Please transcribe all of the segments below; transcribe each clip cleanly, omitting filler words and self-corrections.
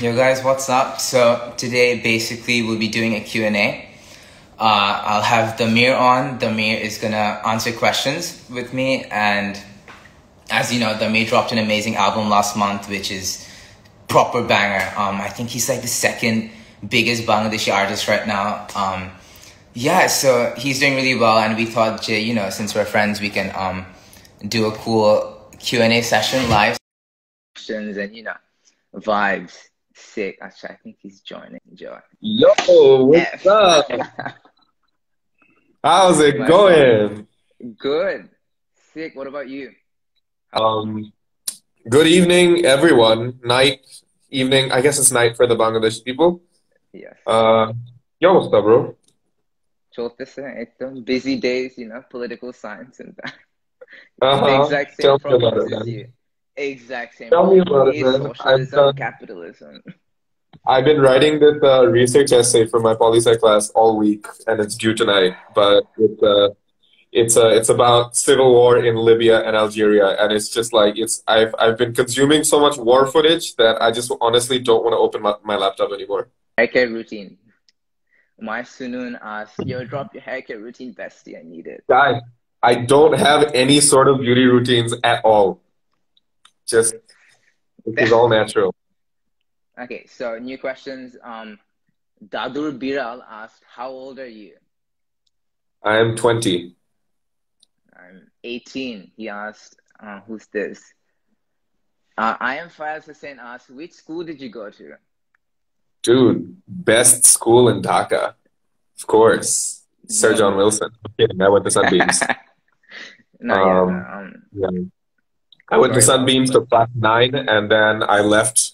Yo guys, what's up? So today basically we'll be doing a Q&A. I'll have Damir on. Damir is gonna answer questions with me, and as you know, Damir dropped an amazing album last month, which is proper banger. I think he's like the second biggest Bangladeshi artist right now. Yeah, so he's doing really well, and we thought, you know, since we're friends, we can do a cool Q&A session live. Questions and, you know, vibes. Sick. Actually, I think he's joining. Yo, what's up? How's it going? Good. Sick. What about you? Good evening, everyone. Night, evening. I guess it's night for the Bangladesh people. Yes. Yo, what's up, bro? It's busy days, you know, political science and that. Uh-huh. The exact Tell same me about problems it, as man. you. Exact same Tell me problem. about it, man. Socialism, capitalism. I've been writing this research essay for my poli-sci class all week, and it's due tonight. But it's about civil war in Libya and Algeria, and it's just like I've been consuming so much war footage that I just honestly don't want to open my laptop anymore. Haircare routine. My Sunun asked, yo, drop your haircare routine, bestie. I need it. Guy, I don't have any sort of beauty routines at all. Just it is all natural. Okay, so new questions. Dadur Biral asked, how old are you? I am 20. I'm 18. He asked, who's this? I am Fayaz Hussain asked, which school did you go to? Dude, best school in Dhaka. Of course. Sir John Wilson. I'm kidding. I went to Sunbeams. Yeah. I went to Sunbeams to class 9, and then I left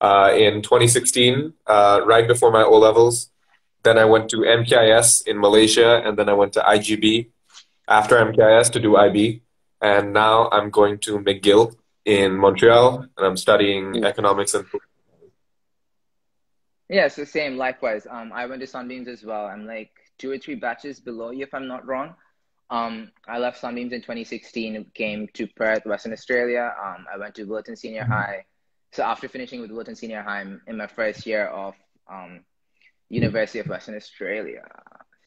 in 2016, right before my O-levels. Then I went to MKIS in Malaysia, and then I went to IGB after MKIS to do IB. And now I'm going to McGill in Montreal, and I'm studying economics and... Yeah, so same, likewise. I went to Sunbeams as well. I'm like 2 or 3 batches below you, if I'm not wrong. I left Sunbeams in 2016, came to Perth, Western Australia. I went to Wilton Senior High. So after finishing with Wilton Senior High, I'm in my first year of University of Western Australia.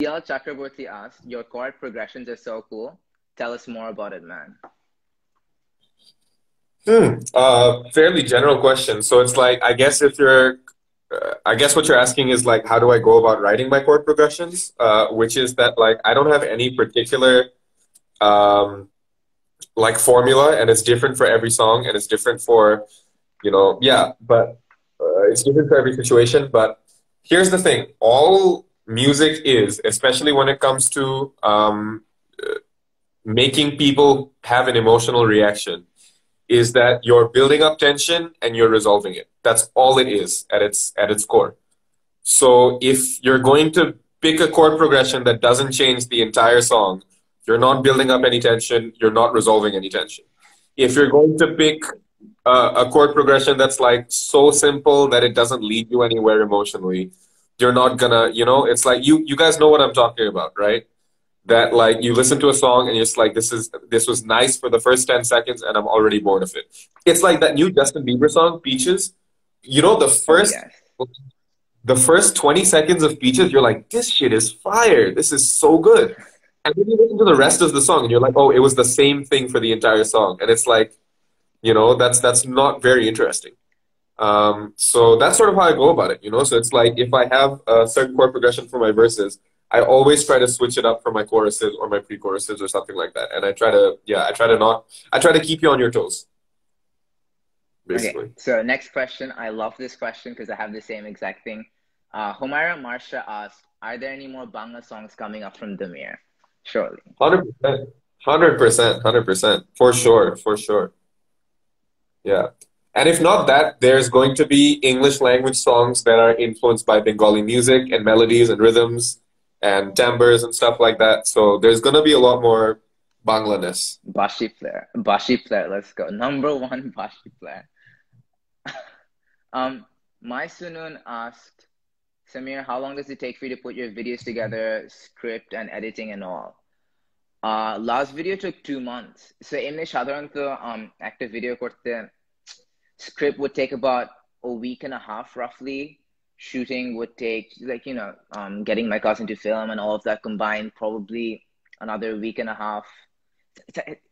CL Chakraborty asked, your chord progressions are so cool. Tell us more about it, man. Fairly general question. So it's like, I guess what you're asking is like, how do I go about writing my chord progressions? Which is that like, I don't have any particular like formula, and it's different for every song, and it's different for, you know, but it's different for every situation. But here's the thing, all music is, especially when it comes to making people have an emotional reaction, is that you're building up tension and you're resolving it. That's all it is at its core. So if you're going to pick a chord progression that doesn't change the entire song, you're not building up any tension, you're not resolving any tension. If you're going to pick a chord progression that's like so simple that it doesn't lead you anywhere emotionally, you're not gonna, you know, it's like you guys know what I'm talking about, right? That like you listen to a song and you're just like, this was nice for the first 10 seconds and I'm already bored of it. It's like that new Justin Bieber song, Peaches. You know, the first 20 seconds of Peaches, you're like, this shit is fire. This is so good. And then you listen to the rest of the song and you're like, oh, it was the same thing for the entire song. And it's like, you know, that's not very interesting. So that's sort of how I go about it, you know? So it's like, if I have a certain chord progression for my verses, I always try to switch it up for my choruses or my pre-choruses or something like that. And I try to keep you on your toes, basically. Okay, so next question. I love this question because I have the same exact thing. Humaira Marsha asked, are there any more Bangla songs coming up from Damir? Surely. 100%. 100%. For sure. Yeah. And if not that, there's going to be English language songs that are influenced by Bengali music and melodies and rhythms and timbres and stuff like that. So there's going to be a lot more Bangla-ness. Bashi player, let's go. Number 1 Bashi player. My Sunun asked, Samir, how long does it take for you to put your videos together, script and editing and all? Last video took 2 months. So in the সাধারণত একটা video করতে script would take about a week and a half roughly. Shooting would take, like, getting my cousin to film and all of that combined, probably another week and a half.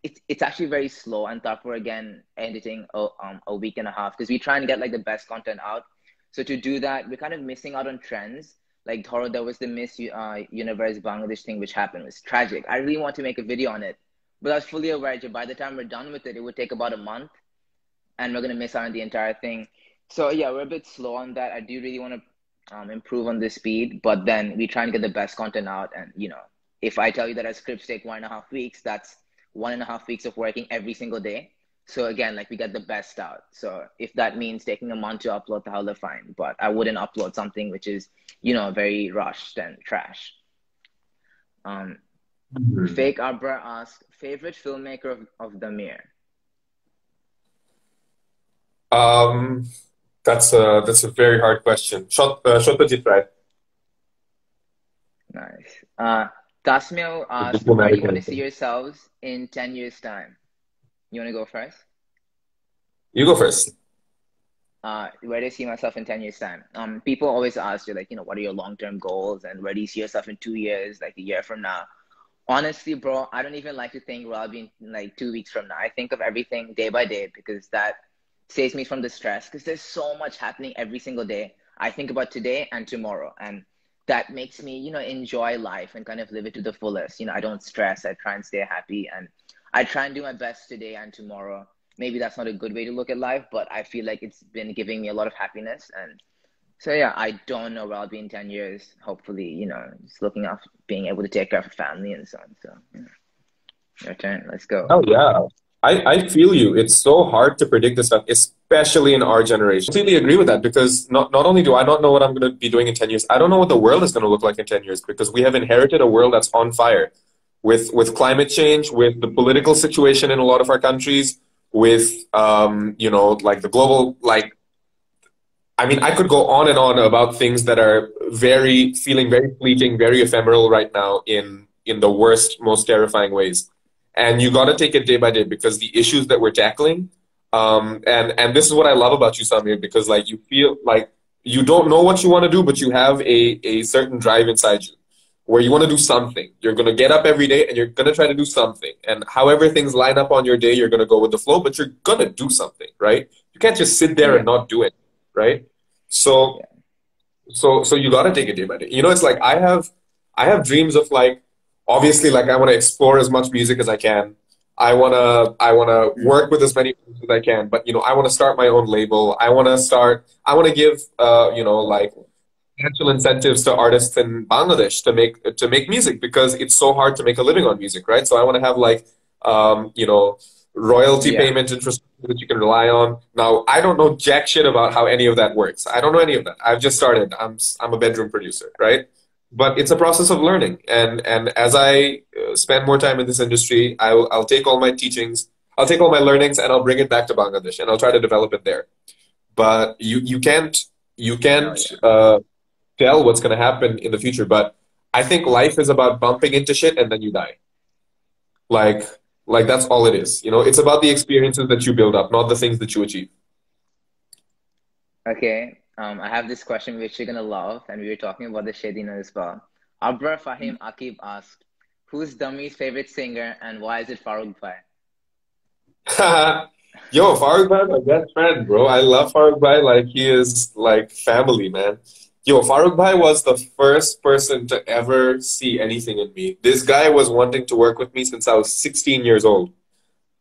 It's actually very slow, and tougher again editing a week and a half, because we try and get like the best content out. So to do that, we're kind of missing out on trends. Like Dhoro, there was the Miss Universe Bangladesh thing which happened. It was tragic. I really want to make a video on it, but I was fully aware that by the time we're done with it, it would take about a month, and we're gonna miss out on the entire thing. So yeah, we're a bit slow on that. I do really want to improve on the speed, but then we try and get the best content out. And if I tell you that our scripts take 1.5 weeks, that's 1.5 weeks of working every single day. So again, like, we get the best out. So if that means taking a month to upload, the hell they're fine. But I wouldn't upload something which is, very rushed and trash. Fake Abra asked, favorite filmmaker of the Mir? That's a very hard question. Shotajit, right? Nice. Tasmil asked, where do you want to see yourselves in 10 years' time? You want to go first? You go first. Where do you see myself in 10 years' time? People always ask you, like, what are your long-term goals, and where do you see yourself in 2 years, like a year from now? Honestly, bro, I don't even like to think where I'll be in like 2 weeks from now. I think of everything day by day, because that saves me from the stress, because there's so much happening every single day. I think about today and tomorrow, and that makes me, enjoy life and kind of live it to the fullest. I don't stress. I try and stay happy, and I try and do my best today and tomorrow. Maybe that's not a good way to look at life, but I feel like it's been giving me a lot of happiness. And so, yeah, I don't know where I'll be in 10 years. Hopefully, just looking after, being able to take care of a family and so on. So, your turn. Let's go. Oh, yeah. I feel you. It's so hard to predict this stuff, especially in our generation. I completely agree with that, because not only do I not know what I'm going to be doing in 10 years, I don't know what the world is going to look like in 10 years, because we have inherited a world that's on fire with climate change, with the political situation in a lot of our countries, with, like the global, like, I mean, I could go on and on about things that are feeling very fleeting, very ephemeral right now in the worst, most terrifying ways. And you got to take it day by day, because the issues that we're tackling, and this is what I love about you, Samir, because like you feel like you don't know what you want to do, but you have a certain drive inside you where you want to do something. You're going to get up every day and you're going to try to do something. And however things line up on your day, you're going to go with the flow, but you're going to do something, right? You can't just sit there and not do it, right? So you got to take it day by day. It's like I have dreams of, like, obviously, like, I want to explore as much music as I can. I wanna work with as many people as I can, but I want to start my own label. I want to give like financial incentives to artists in Bangladesh to make music, because it's so hard to make a living on music, right? So I want to have, like, royalty payment infrastructure that you can rely on. Now, I don't know jack shit about how any of that works. I don't know any of that. I've just started. I'm a bedroom producer, right? But it's a process of learning, and as I spend more time in this industry, I'll take all my teachings, I'll take all my learnings, and I'll bring it back to Bangladesh, and I'll try to develop it there. But you can't tell what's going to happen in the future. But I think life is about bumping into shit and then you die. Like that's all it is. It's about the experiences that you build up, not the things that you achieve. Okay. I have this question which you're gonna love, and we were talking about the Shedina as well. Abra Fahim Akib asked, who's Dummy's favorite singer and why is it Farooq Bhai? Yo, Farooq Bhai, my best friend, bro. I love Farooq Bhai. Like, he is like family, man. Yo, Farooq Bhai was the first person to ever see anything in me. This guy was wanting to work with me since I was 16 years old.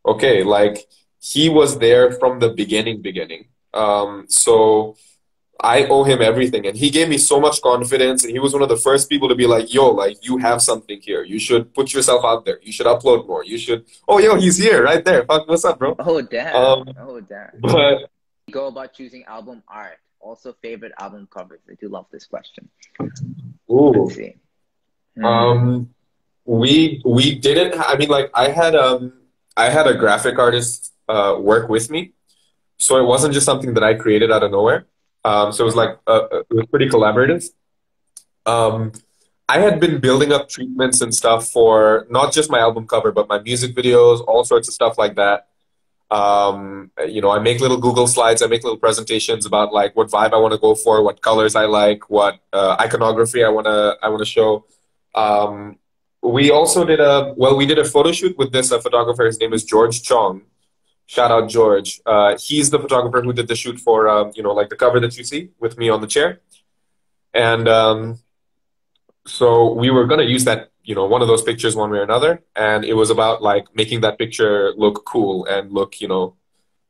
Okay, like, he was there from the beginning. So I owe him everything, and he gave me so much confidence, and he was one of the first people to be like, yo, like, you have something here. You should put yourself out there. You should upload more. You should, oh, yo, he's here right there. Fuck, what's up, bro? Oh, damn. But go about choosing album art. Also, favorite album covers. I do love this question. Ooh. Let's see. We didn't, I mean, like, I had a graphic artist work with me. So it wasn't just something that I created out of nowhere. So it was like it was pretty collaborative. I had been building up treatments and stuff for not just my album cover, but my music videos, all sorts of stuff like that. I make little Google slides, I make little presentations about like what vibe I want to go for, what colors I like, what iconography I want to show. Um, we also did a photo shoot with this photographer. His name is George Chong. Shout out George. He's the photographer who did the shoot for like the cover that you see with me on the chair. And so we were gonna use that, one of those pictures one way or another, and it was about like making that picture look cool and look,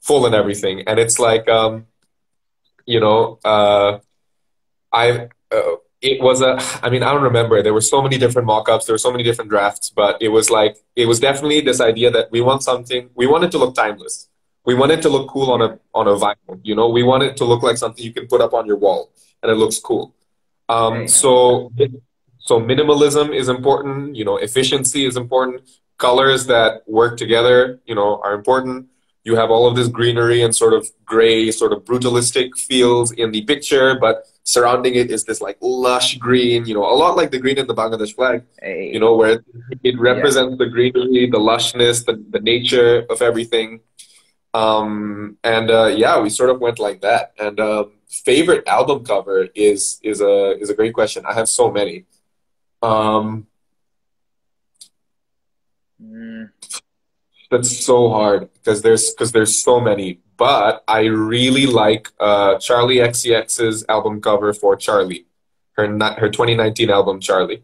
full and everything. And it's like, you know, I it was I mean, I don't remember. There were so many different mock-ups, there were so many different drafts, but it was definitely this idea that we want it to look timeless. We want it to look cool Yeah. on a vinyl, we want it to look like something you can put up on your wall and it looks cool. Very nice. So minimalism is important, efficiency is important, colors that work together, are important. You have all of this greenery and sort of gray, sort of brutalistic feels in the picture, but surrounding it is this like lush green, a lot like the green in the Bangladesh flag, Hey. where it Yeah. represents the greenery, the lushness, the nature of everything. And yeah, we sort of went like that. And favorite album cover is a great question. I have so many. Um, Mm, that's so hard because there's so many. But I really like Charlie XCX's album cover for Charlie, her 2019 album Charlie.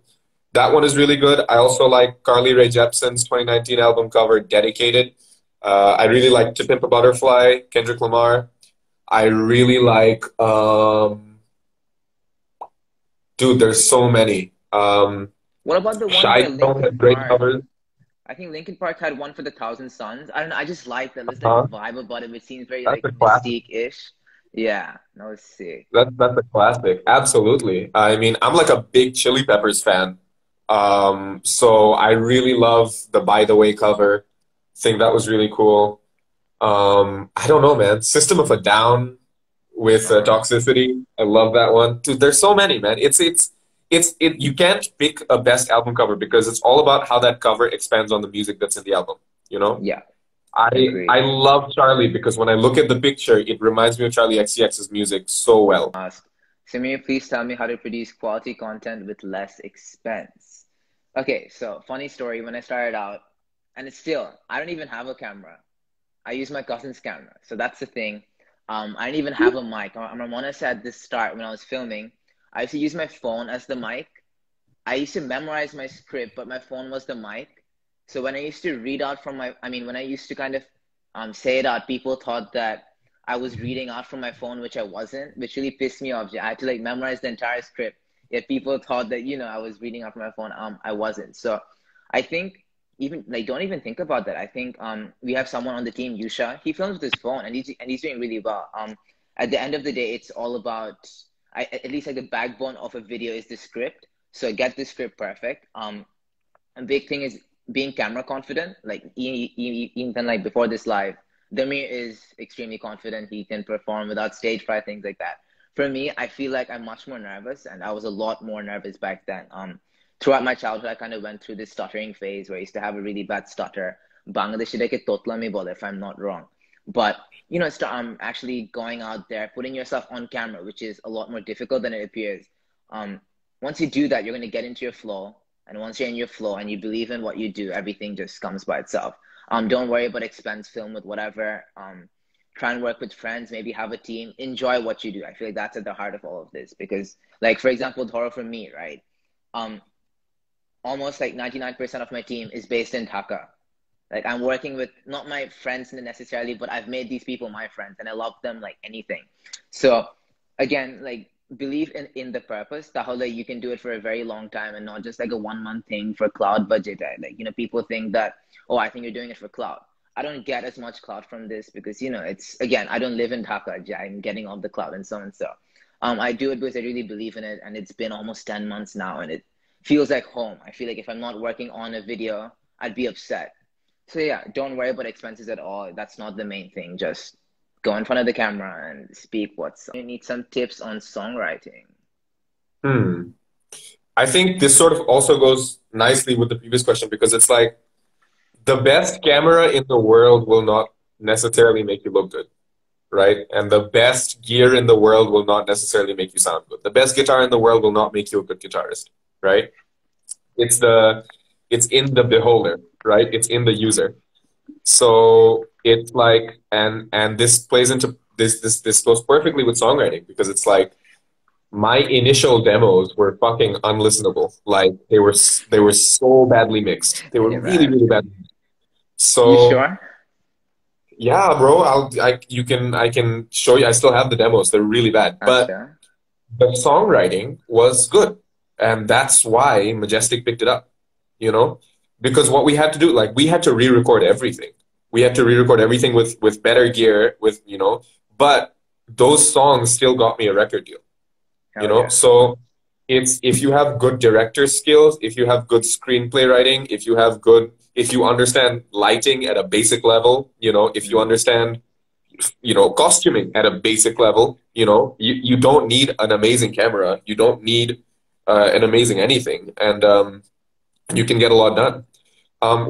That one is really good. I also like Carly Rae Jepsen's 2019 album cover Dedicated. I really like To Pimp a Butterfly, Kendrick Lamar. I really like dude, there's so many. what about the one Shy by Town has Linkin great Park? covers. I think Linkin Park had one for the Thousand Suns. I don't know. I just like that. There's like a Uh-huh. vibe about it, which seems very That's like a classic. mystique-ish. Yeah. No, let's see. That's a classic. Absolutely. I mean, I'm like a big Chili Peppers fan. So I really love the By the Way cover. Think that was really cool. I don't know, man. System of a Down with Uh-huh. Toxicity. I love that one. Dude, there's so many, man. You can't pick a best album cover because it's all about how that cover expands on the music that's in the album, you know? Yeah. I Agreed. love Charlie because when I look at the picture, it reminds me of Charlie XCX's music so well. Ask. Samir, please tell me how to produce quality content with less expense. Okay, so funny story. When I started out, and it's still, I don't even have a camera. I use my cousin's camera. So that's the thing. I didn't even have a mic. I'm gonna say at the start when I was filming, I used to use my phone as the mic. I used to memorize my script, but my phone was the mic. So when I used to read out from when I used to kind of say it out, people thought that I was reading out from my phone, which I wasn't, which really pissed me off. I had to like memorize the entire script, yet people thought that, I was reading out from my phone. I wasn't. So I think even like don't even think about that. I think we have someone on the team, Yusha. He films with his phone and he's doing really well. At the end of the day, it's all about at least like the backbone of a video is the script. So get the script perfect. A big thing is being camera confident. Like even like before this live, Demir is extremely confident. He can perform without stage fright, things like that. For me, I feel like I'm much more nervous, and I was a lot more nervous back then. Throughout my childhood, I kind of went through this stuttering phase where I used to have a really bad stutter. Bangladeshi deke totlami bole, if I'm not wrong. But actually going out there, putting yourself on camera, which is a lot more difficult than it appears. Um, Once you do that, you're going to get into your flow. And once you're in your flow and you believe in what you do, everything just comes by itself. Don't worry about expense, film with whatever. Try and work with friends, maybe have a team. Enjoy what you do. I feel like that's at the heart of all of this. Because, like, for example, horror for me, right? Um, Almost like 99% of my team is based in Dhaka. Like I'm working with not my friends necessarily, but I've made these people my friends and I love them like anything. So again, like believe in the purpose. Tahole you can do it for a very long time and not just like a 1 month thing for cloud budget. Like, people think that, oh, I think you're doing it for cloud. I don't get as much cloud from this because, it's again, I don't live in Dhaka. I'm getting all the cloud and so and so. I do it because I really believe in it and it's been almost 10 months now and it feels like home. I feel like if I'm not working on a video, I'd be upset. So yeah, don't worry about expenses at all. That's not the main thing. Just go in front of the camera and speak what's. You need some tips on songwriting. Hmm. I think this sort of also goes nicely with the previous question because it's like the best camera in the world will not necessarily make you look good, right? And the best gear in the world will not necessarily make you sound good. The best guitar in the world will not make you a good guitarist, right? It's the it's in the beholder, right? It's in the user. So it's like, and this plays into this goes perfectly with songwriting because it's like my initial demos were fucking unlistenable. Like they were so badly mixed. They were Really really bad. really bad. You So sure? yeah, bro, I can show you. I still have the demos. They're really bad, but Acha. the songwriting was good, and that's why Majestic picked it up. You know, because what we had to do, like we had to re-record everything. We had to re-record everything with better gear, with but those songs still got me a record deal. Hell yeah. So it's if you have good director skills, if you have good screenplay writing, if you understand lighting at a basic level, if you Mm. understand costuming at a basic level, you don't need an amazing camera, you don't need an amazing anything, and you can get a lot done.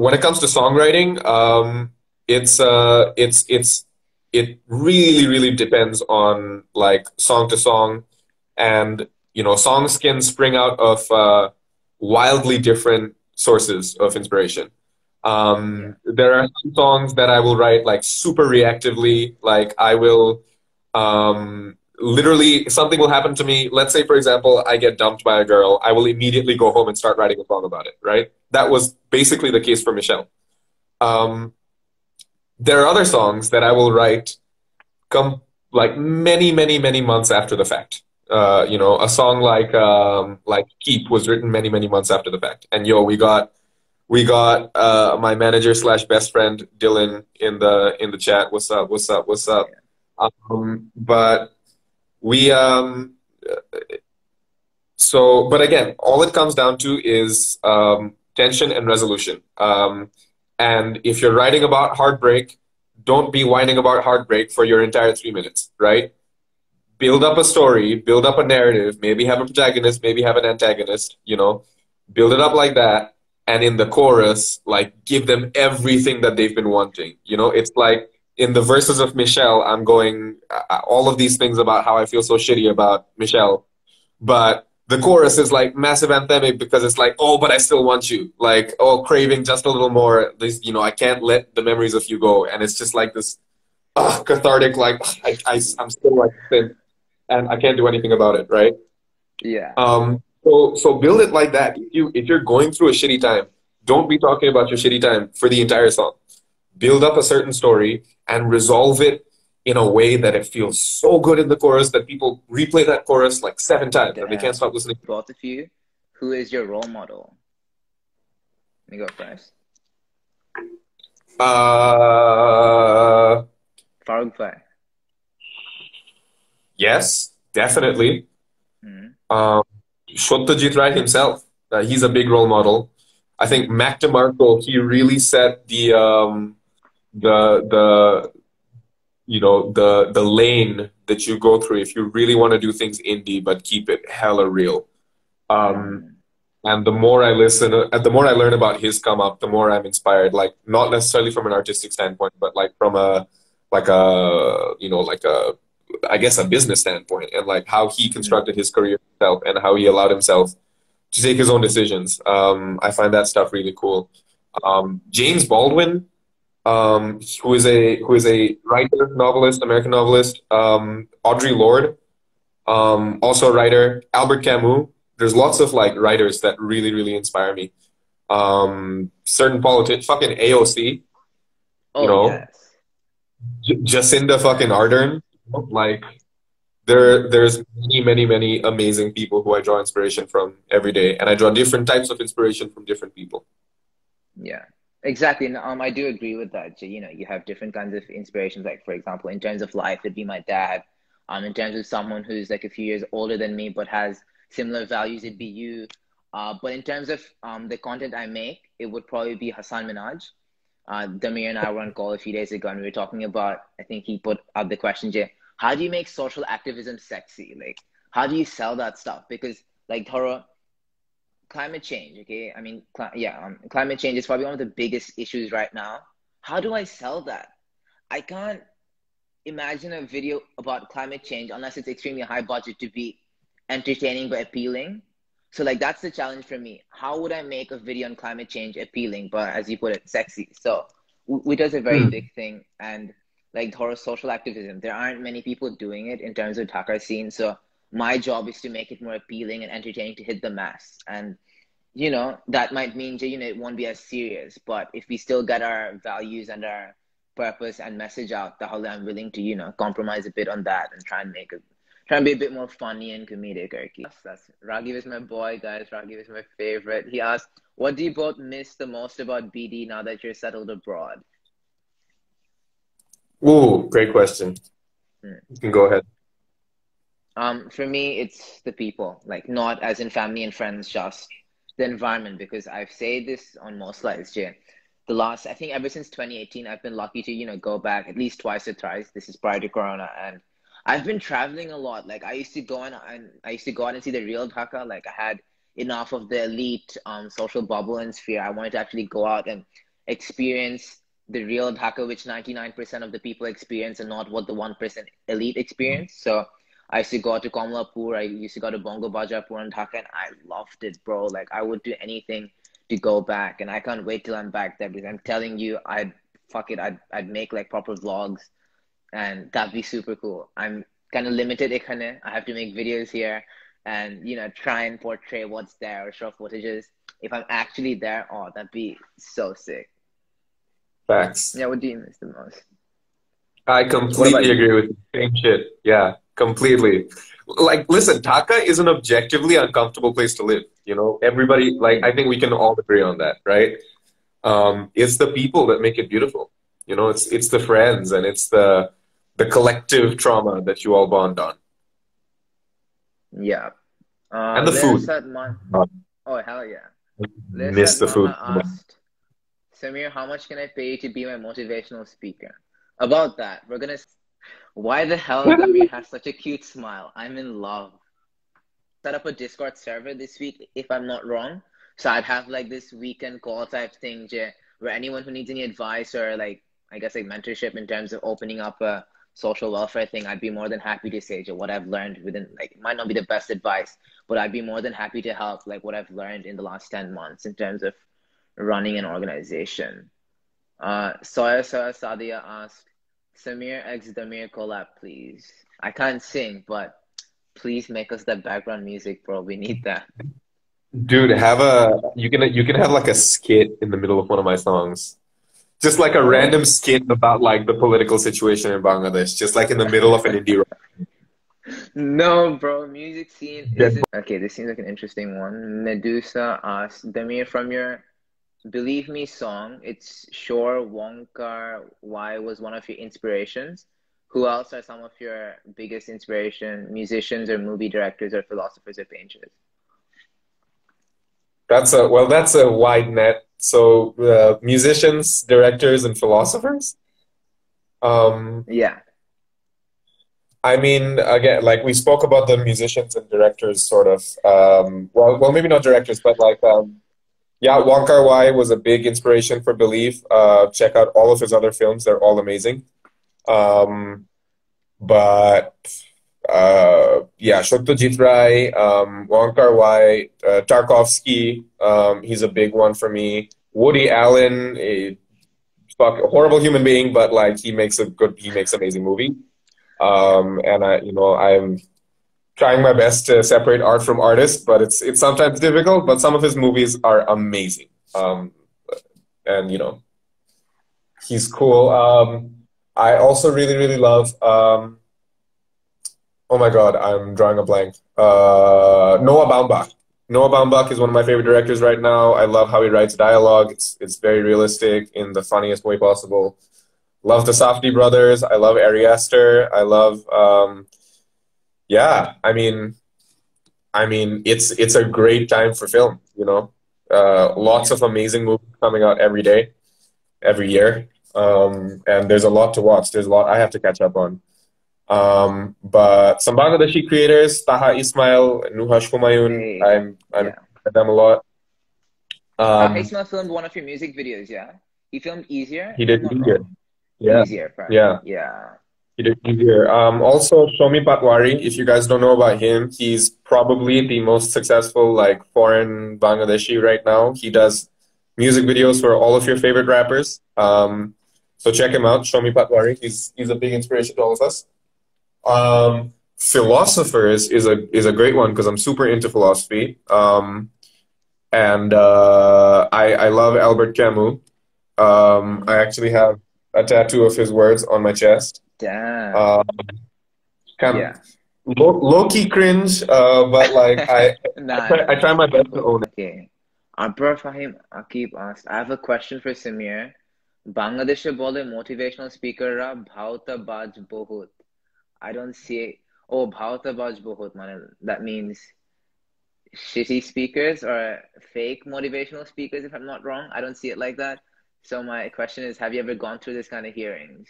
When it comes to songwriting, it really really depends on like song to song, and songs can spring out of wildly different sources of inspiration. Yeah. There are some songs that I will write like super reactively, like I will literally something will happen to me. Let's say, for example, I get dumped by a girl. I will immediately go home and start writing a song about it, right? That was basically the case for Michelle. Um, there are other songs that I will write come like many, many, many months after the fact. A song like "Keep" was written many, many months after the fact. And we got my manager slash best friend Dylan in the chat. What's up? What's up? What's up? Yeah. But we so but again, all it comes down to is tension and resolution. And if you're writing about heartbreak, don't be whining about heartbreak for your entire 3 minutes, right? Build up a story, build up a narrative, maybe have a protagonist, maybe have an antagonist, build it up like that. And in the chorus, like give them everything that they've been wanting. It's like in the verses of Michelle, I'm going all of these things about how I feel so shitty about Michelle, but the chorus is like massive anthemic because it's like, oh, but I still want you. Like, oh, craving just a little more. This, I can't let the memories of you go. And it's just like this cathartic, like, I'm still like thin and I can't do anything about it, right? Yeah. So build it like that. If you're going through a shitty time, don't be talking about your shitty time for the entire song. Build up a certain story and resolve it in a way that it feels so good in the chorus that people replay that chorus like 7 times and they can't Damn. stop listening. Both of you, who is your role model? Let me go first. Uh, Farooq Bhai. yes, definitely. Mm. Um, Shotajit Rai himself, he's a big role model. I think Mac DeMarco, he really set the the lane that you go through if you really want to do things indie but keep it hella real. Um, Mm. and the more I listen, and the more I learn about his come up, the more I'm inspired. Like not necessarily from an artistic standpoint, but like from like a I guess a business standpoint, and like how he Mm. constructed his career himself and how he allowed himself to take his own decisions. I find that stuff really cool. James Baldwin, who is a writer, novelist, American novelist. Audre Lorde, also a writer. Albert Camus. There's lots of like writers that really really inspire me. Certain politicians, fucking AOC, you Oh, know, yes. Jacinda fucking Yes. Ardern. Like Mm. there's many many many amazing people who I draw inspiration from every day, and I draw different types of inspiration from different people. Yeah. Exactly. And I do agree with that. So, you have different kinds of inspirations. Like, for example, in terms of life, it'd be my dad. In terms of someone who's like a few years older than me but has similar values, it'd be you. But in terms of the content I make, it would probably be Hassan Minaj. Damir and I were on call a few days ago, and we were talking about. I think he put up the question, Jay, how do you make social activism sexy? Like, how do you sell that stuff? Because, like, Thora, climate change, okay? I mean, climate change is probably one of the biggest issues right now. How do I sell that? I can't imagine a video about climate change unless it's extremely high budget to be entertaining but appealing. So like that's the challenge for me. How would I make a video on climate change appealing, but as you put it, sexy? So which is a very Hmm. big thing, and like horror social activism, there aren't many people doing it in terms of Dhaka scene. So my job is to make it more appealing and entertaining to hit the mass. And that might mean it won't be as serious, but if we still get our values and our purpose and message out, I'm willing to compromise a bit on that and try and be a bit more funny and comedic, Erky. That's Raghib is my boy, guys. Raghib is my favorite. He asked, what do you both miss the most about BD now that you're settled abroad? Ooh, great question. Hmm. You can go ahead. For me, it's the people, like not as in family and friends, just the environment. Because I've said this on most slides, Jay. I think ever since 2018, I've been lucky to, go back at least twice or thrice. This is prior to Corona, and I've been traveling a lot. Like I used to go out and see the real Dhaka. Like I had enough of the elite, social bubble and sphere. I wanted to actually go out and experience the real Dhaka, which 99% of the people experience, and not what the 1% elite experience. So I used to go to Komlapur, I used to go to Bongo Bajapur and Dhaka, and I loved it, bro. Like I would do anything to go back, and I can't wait till I'm back there because I'm telling you, I'd make like proper vlogs, and that'd be super cool. I'm kind of limited, ekhane. I have to make videos here, and try and portray what's there or show footages. If I'm actually there, oh, that'd be so sick. Facts. Yeah, what do you miss the most? I What about completely you? agree with you. Same shit. Yeah, completely. Like, listen, Dhaka is an objectively uncomfortable place to live. You know, everybody, like, I Hmm. think we can all agree on that, right? It's the people that make it beautiful. You know, it's the friends and it's the collective trauma that you all bond on, Yeah. and the food. Lirsat Man. Uh, Oh hell yeah. Miss Lirsat the food. Maha asked, Samir, how much can I pay you to be my motivational speaker? About that, we're gonna. Why the hell Damir has such a cute smile? I'm in love. Set up a Discord server this week, if I'm not wrong. So I'd have like this weekend call type thing, where anyone who needs any advice or like, I guess like mentorship in terms of opening up a social welfare thing, I'd be more than happy to say, what I've learned within, like, it might not be the best advice, but I'd be more than happy to help, like what I've learned in the last 10 months in terms of running an organization. Soya Sadia asked, Samir X Damir collab, please. I can't sing, but please make us that background music, bro. We need that. Dude, you can have like a skit in the middle of one of my songs. Just like a random Oh. skit about like the political situation in Bangladesh, just like in the middle of an indie rock. No, bro. Music scene Yeah. isn't. Okay, this seems like an interesting one. Medusa asked, Damir, from your Believe Me song, it's sure Wonkar Y was one of your inspirations. Who else are some of your biggest inspiration, musicians or movie directors or philosophers or painters? That's a wide net. So musicians, directors, and philosophers. Um, Yeah. I mean, again, like we spoke about the musicians and directors, sort of. Maybe not directors, but like, yeah, Wong Kar-wai was a big inspiration for Belief. Check out all of his other films; they're all amazing. Um, but yeah, Satyajit Ray, Wong Kar-wai, Tarkovsky, he's a big one for me. Woody Allen, a horrible human being, but like he makes amazing movie. And I'm trying my best to separate art from artist, but it's sometimes difficult. But some of his movies are amazing, and he's cool. I also really really love. Oh my God, I'm drawing a blank. Noah Baumbach. Noah Baumbach is one of my favorite directors right now. I love how he writes dialogue. It's very realistic in the funniest way possible. Love the Safdie brothers. I love Ari Aster. I love yeah. I mean, it's a great time for film. Lots Yeah. of amazing movies coming out every day, every year, and there's a lot to watch. There's a lot I have to catch up on. But some Bangladeshi creators, Taha Ismail, Nuhash Humayun, Hey. I'm Yeah. at them a lot. Taha Um, Ismail filmed one of your music videos, yeah? He filmed Easier, he if I'm did not Eager. wrong. Yeah, Easier for him. yeah. Yeah. It is easier. Also, Shomi Patwari, if you guys don't know about him, he's probably the most successful like foreign Bangladeshi right now. He does music videos for all of your favorite rappers. So check him out, Shomi Patwari. He's a big inspiration to all of us. Philosophers is a great one because I'm super into philosophy. And I love Albert Camus. I actually have a tattoo of his words on my chest. Damn. Um, kind of Yeah. low key cringe, but like Nah, nah, I try nah. my best to Cool. own it. Okay. Abrar Fahim Akib asked, I have a question for Samir. Bangladeshe bole motivational speaker ra bhauta baj bahut. I don't see. Oh, bhauta baj bahut. That means shitty speakers or fake motivational speakers, if I'm not wrong. I don't see it like that. So my question is, have you ever gone through this kind of hearings?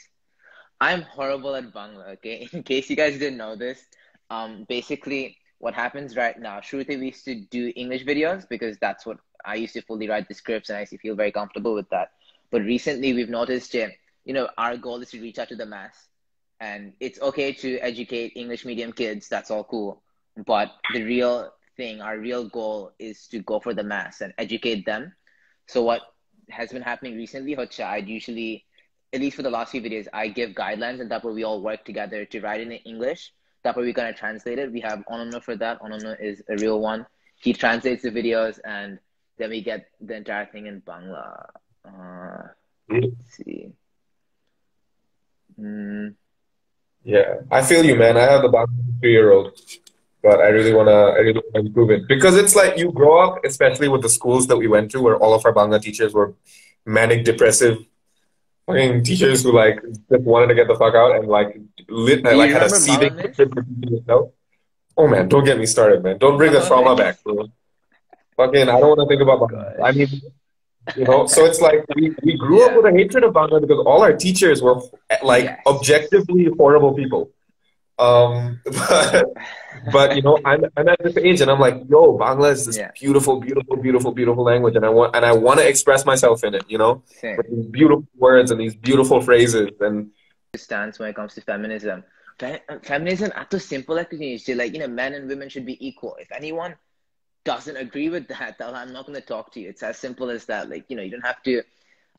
I'm horrible at Bangla, okay? In case you guys didn't know this, basically what happens right now, Shruti, we used to do English videos because that's what I used to fully write the scripts and I used to feel very comfortable with that. But recently we've noticed, our goal is to reach out to the mass. And it's okay to educate English medium kids, that's all cool. But the real thing, our real goal is to go for the mass and educate them. So what has been happening recently, Hocha, I'd usually, at least for the last few videos, I give guidelines and that way we all work together to write it in English. That way we're gonna translate it. We have Onono for that. Onono is a real one. He translates the videos and then we get the entire thing in Bangla. Let's see. Mm, Yeah, I feel you, man. I have the Bangladeshi 3-year-old, but I really wanna improve it because it's like you grow up, especially with the schools that we went to, where all of our Bangla teachers were manic depressive fucking teachers who like just wanted to get the fuck out and do you like had a remember Mala seething Miss? hatred for teaching itself. Oh man, don't get me started, man. Don't bring the Mala trauma back, Miss? bro. Fucking, I don't want to think Oh about Bangladesh. I gosh. mean, so it's like we grew up Yeah. with a hatred of Bangladesh because all our teachers were like Yes. objectively horrible people. Um, but I'm at this age and I'm like, yo, Bangla is this Yeah. beautiful, beautiful, beautiful, beautiful language, and I want to express myself in it, with Same. these beautiful words and these beautiful phrases and Stance when it comes to feminism. Feminism at the simple activity, like men and women should be equal. If anyone doesn't agree with that, then I'm not going to talk to you. It's as simple as that. Like you don't have to.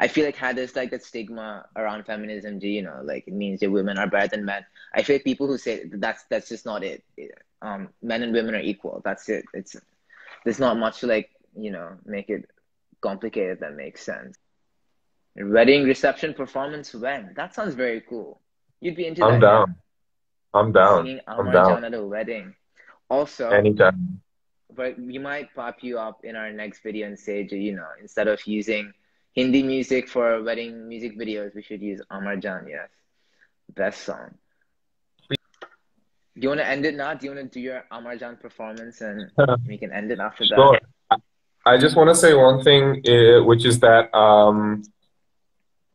I feel like had there's like that stigma around feminism. Do like it means that women are better than men? I feel like people who say that's just not it. Men and women are equal. That's it. There's not much to like make it complicated. That makes sense. Wedding reception performance when? That sounds very cool. You'd be into I'm that, yeah? down. I'm down. Singing I'm Amar down. Jan at a wedding. Also, Anytime. but we might pop you up in our next video and say, instead of using Hindi music for wedding music videos, we should use Amar Jan, yes. Best song. Do you want to end it now? Do you want to do your Amar Jan performance and we can end it after that? Sure. I just want to say one thing, which is that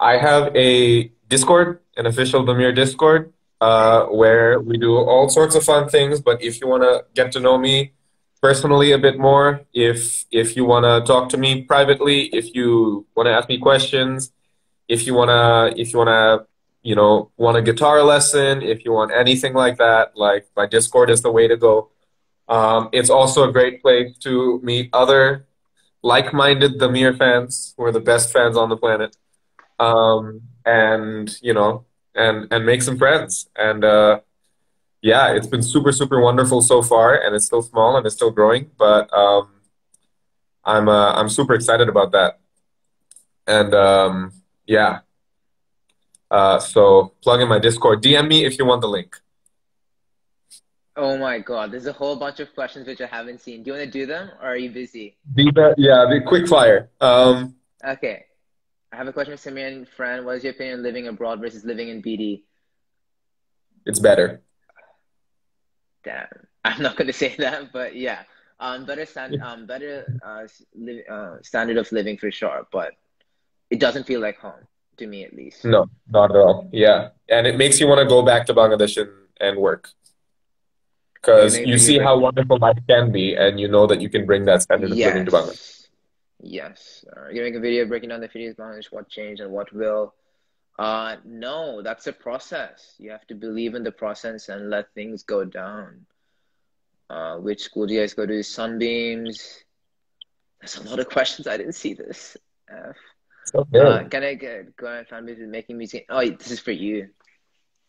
I have a Discord, an official Demir Discord, Okay. where we do all sorts of fun things. But if you want to get to know me personally a bit more, if you want to talk to me privately, if you want to ask me questions, if you wanna want a guitar lesson, if you want anything like that, like my Discord is the way to go. It's also a great place to meet other like-minded Damir fans who are the best fans on the planet, and and make some friends. And yeah, it's been super super wonderful so far, and it's still small and it's still growing, but I'm super excited about that. And yeah. So plug in my Discord. DM me if you want the link. Oh my God, there's a whole bunch of questions which I haven't seen. Do you want to do them or are you busy? The quick fire. Okay. I have a question for Samir and Fran. What is your opinion on living abroad versus living in BD? It's better. Damn, I'm not going to say that, but yeah, standard of living for sure, but it doesn't feel like home to me at least. No, not at all. Yeah, and it makes you want to go back to Bangladesh and work You're gonna because make a you video see how break. wonderful life can be, and you know that you can bring that standard of living to Bangladesh. Yes, yes. You're gonna make a video breaking down the videos, Bangladesh, what changed and what will. No, that's a process. You have to believe in the process and let things go down. Which school do you guys go to? Sunbeams. There's a lot of questions. I didn't see this. F. Okay. Can I go on Sunbeams with making music? Oh, this is for you.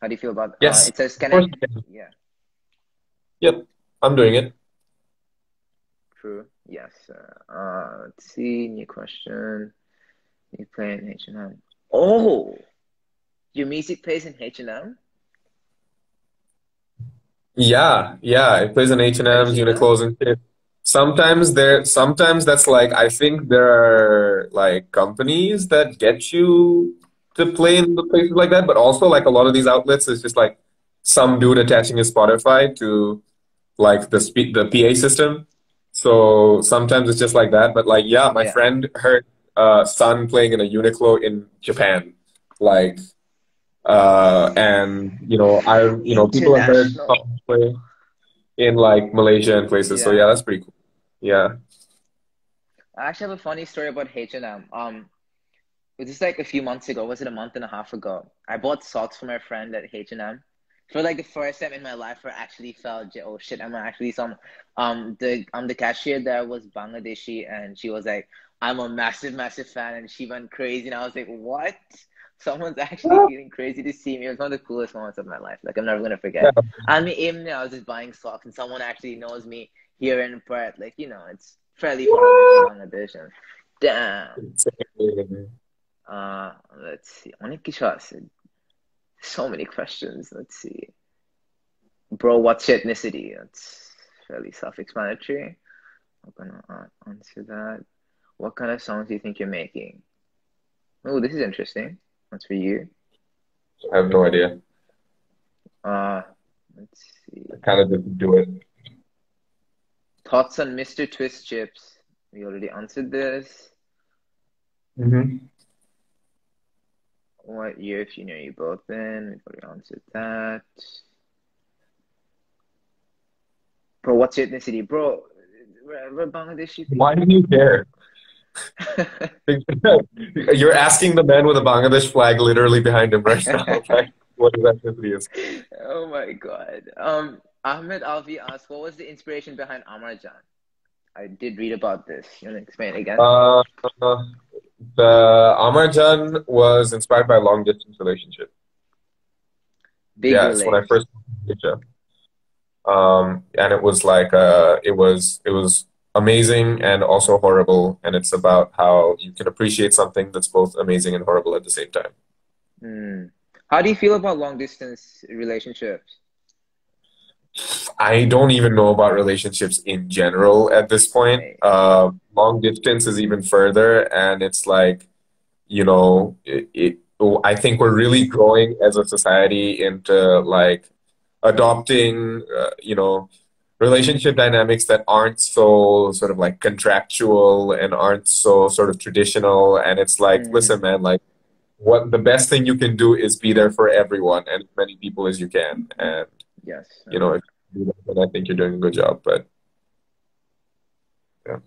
How do you feel about Yes, it says of can course. I yeah, Yep, I'm doing it. true. Yes. Let's see, new question. You play in H&M. Oh, your music plays in H&M? Yeah, yeah. It plays in Have you H&M's, seen that? Uniqlo's, and shit. Sometimes that's like, I think there are like companies that get you to play in the places like that, but also like a lot of these outlets is just like some dude attaching his Spotify to like the PA system. So sometimes it's just like that. But like, yeah, my Yeah. friend heard son playing in a Uniqlo in Japan. Like, and people have heard International. songs play in like Malaysia and places. So yeah, Yeah. that's pretty cool. Yeah. I actually have a funny story about H&M. It was like a few months ago. Was it a month and a half ago? I bought socks for my friend at H&M. For like the first time in my life where I actually felt, oh shit, I'm actually some the cashier there was Bangladeshi and she was like, I'm a massive, massive fan and she went crazy and I was like, what? Someone's actually feeling crazy to see me. It was one of the coolest moments of my life. Like I'm never gonna Yeah. forget. I mean, even I was just buying socks and someone actually knows me here in Perth. Like, it's fairly far away from Bangladesh and damn. Let's see. অনেক কিছু আছে. So many questions. Let's see. Bro, what's your ethnicity? That's fairly self-explanatory. I'm gonna answer that. What kind of songs do you think you're making? Oh, this is interesting. That's for you. I have no idea. Uh, let's I see. kind of just do it. Thoughts on Mr. Twist chips? We already answered this. Hmm. What year, if you know you both in? We've already answered that. Bro, what's your ethnicity? Bro, we're Bangladeshi Why do people. you care? You're asking the man with a Bangladesh flag literally behind him right now. Like, what his activity is. Oh my God. Ahmed Alvi asked, what was the inspiration behind Amar Jan? I did read about this. You want to explain it again? Uh, the Amarjan was inspired by a long distance relationship. Big Yes, when I relate. first moved to Asia. And it was like it was amazing and also horrible, and it's about how you can appreciate something that's both amazing and horrible at the same time. Hmm. How do you feel about long distance relationships? I don't even know about relationships in general at this point. Right. Long distance is even further, and it's like, I think we're really growing as a society into like adopting, relationship dynamics that aren't so sort of like contractual and aren't so sort of traditional. And it's like, Hmm. listen, man, like what the best thing you can do is be there for everyone and as many people as you can. And, Yes. if you do that, then I think you're doing a good job. But yeah.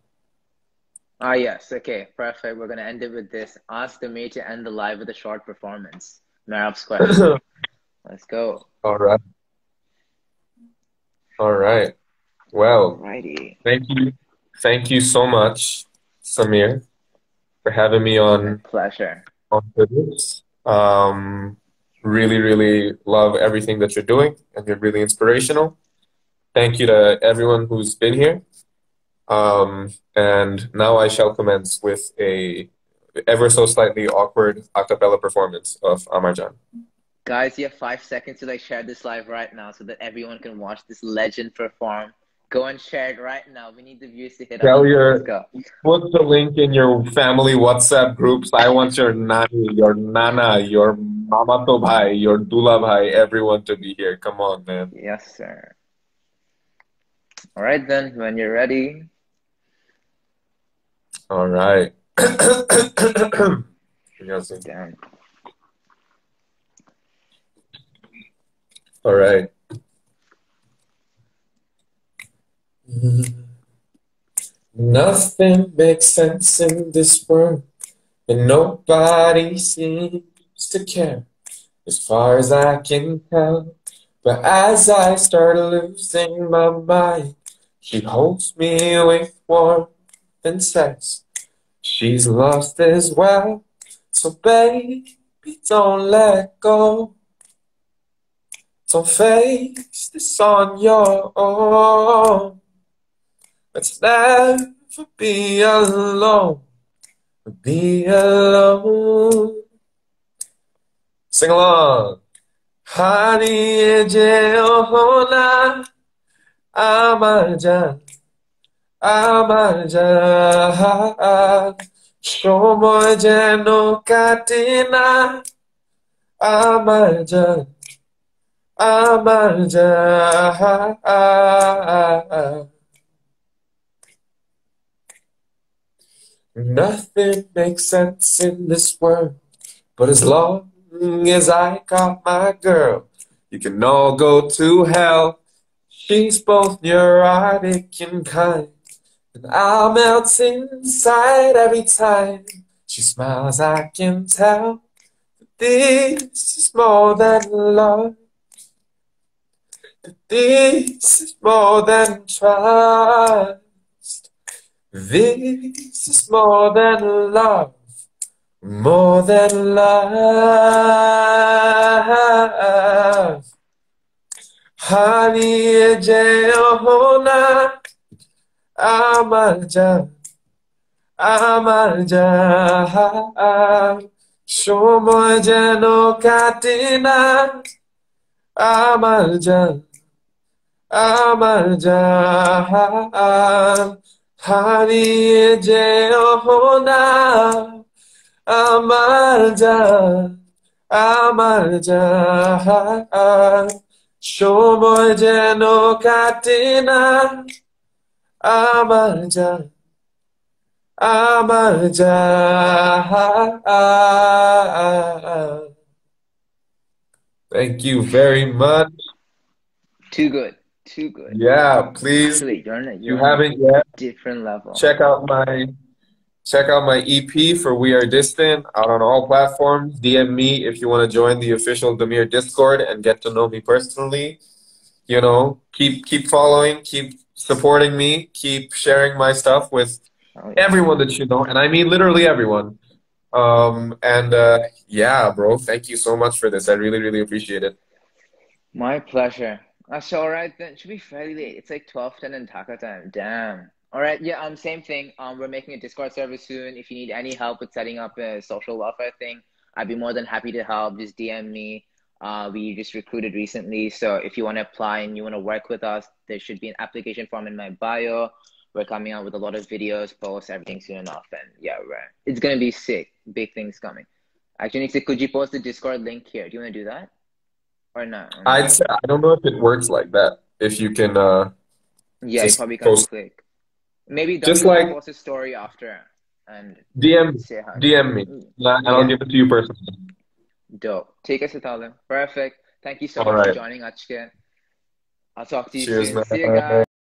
Yes. Okay. Perfect. We're gonna end it with this. Ask the mate to end the live with a short performance. Marab's question. Let's go. All right. All right. Well, Alrighty. thank you. Thank you so much, Samir, for having me My pleasure. on this. Really, really love everything that you're doing, and you're really inspirational. Thank you to everyone who's been here. And now I shall commence with a ever so slightly awkward a cappella performance of Amarjan. Guys, you have 5 seconds to share this live right now so that everyone can watch this legend perform. Go and share it right now. We need the views to hit Tell 100. Let's your go. Put the link in your family WhatsApp groups. I want your nani, your nana, your mama to bhai, your dula bhai, everyone to be here. Come on, man. Yes, sir. All right, then, when you're ready. All right. Yes. Damn. All right. Nothing makes sense in this world, and nobody seems to care, as far as I can tell. But as I start losing my mind, she holds me with warmth and says she's lost as well. So baby, don't let go. Don't face this on your own. Let's never be alone. Be alone. Sing along. Honey, Jehovah, Amaja, Amaja. Shomo jeno katina, Amaja, Amaja. Nothing makes sense in this world, but as long as I got my girl, you can all go to hell. She's both neurotic and kind, and I'll melt inside every time she smiles. I can tell that this is more than love. That this is more than trust. This is more than love. More than love. Honey, Jehovah, Amaja, Amaja. Shomo jeno katina, Amaja, Amaja. Honey, Jehovah, Amaja, Amaja. Shomo jeno katina, Amaja, Amaja. Thank you very much. Too good. Too good. Yeah, please. Actually, If you're you on a haven't yet, different level. check out my EP for We Are Distant out on all platforms. DM me if you want to join the official Demir Discord and get to know me personally. You know, keep following, keep supporting me, keep sharing my stuff with Oh, yeah. everyone that you know, and I mean literally everyone. Yeah, bro, thank you so much for this. I really, really appreciate it. My pleasure. So all right then. It should be fairly late. It's like 12:10 in Dhaka time. Damn. All right. Yeah. Same thing. We're making a Discord server soon. If you need any help with setting up a social welfare thing, I'd be more than happy to help. Just DM me. We just recruited recently, so if you want to apply and you want to work with us, there should be an application form in my bio. We're coming out with a lot of videos, posts, everything soon enough, and yeah, it's gonna be sick. Big things coming. Actually, Nixie, could you post the Discord link here? Do you want to do that? Or not? I'd say I don't know if it works like that. If you can Yeah, you just probably can't post, click. Maybe just Damir can like post a story after and say hi. DM me, and I'll Yeah, give it to you personally. dope. Take us to Talim. Perfect. Thank you so All much for right. joining, Achke. I'll talk to you Cheers, soon. See you guys. man.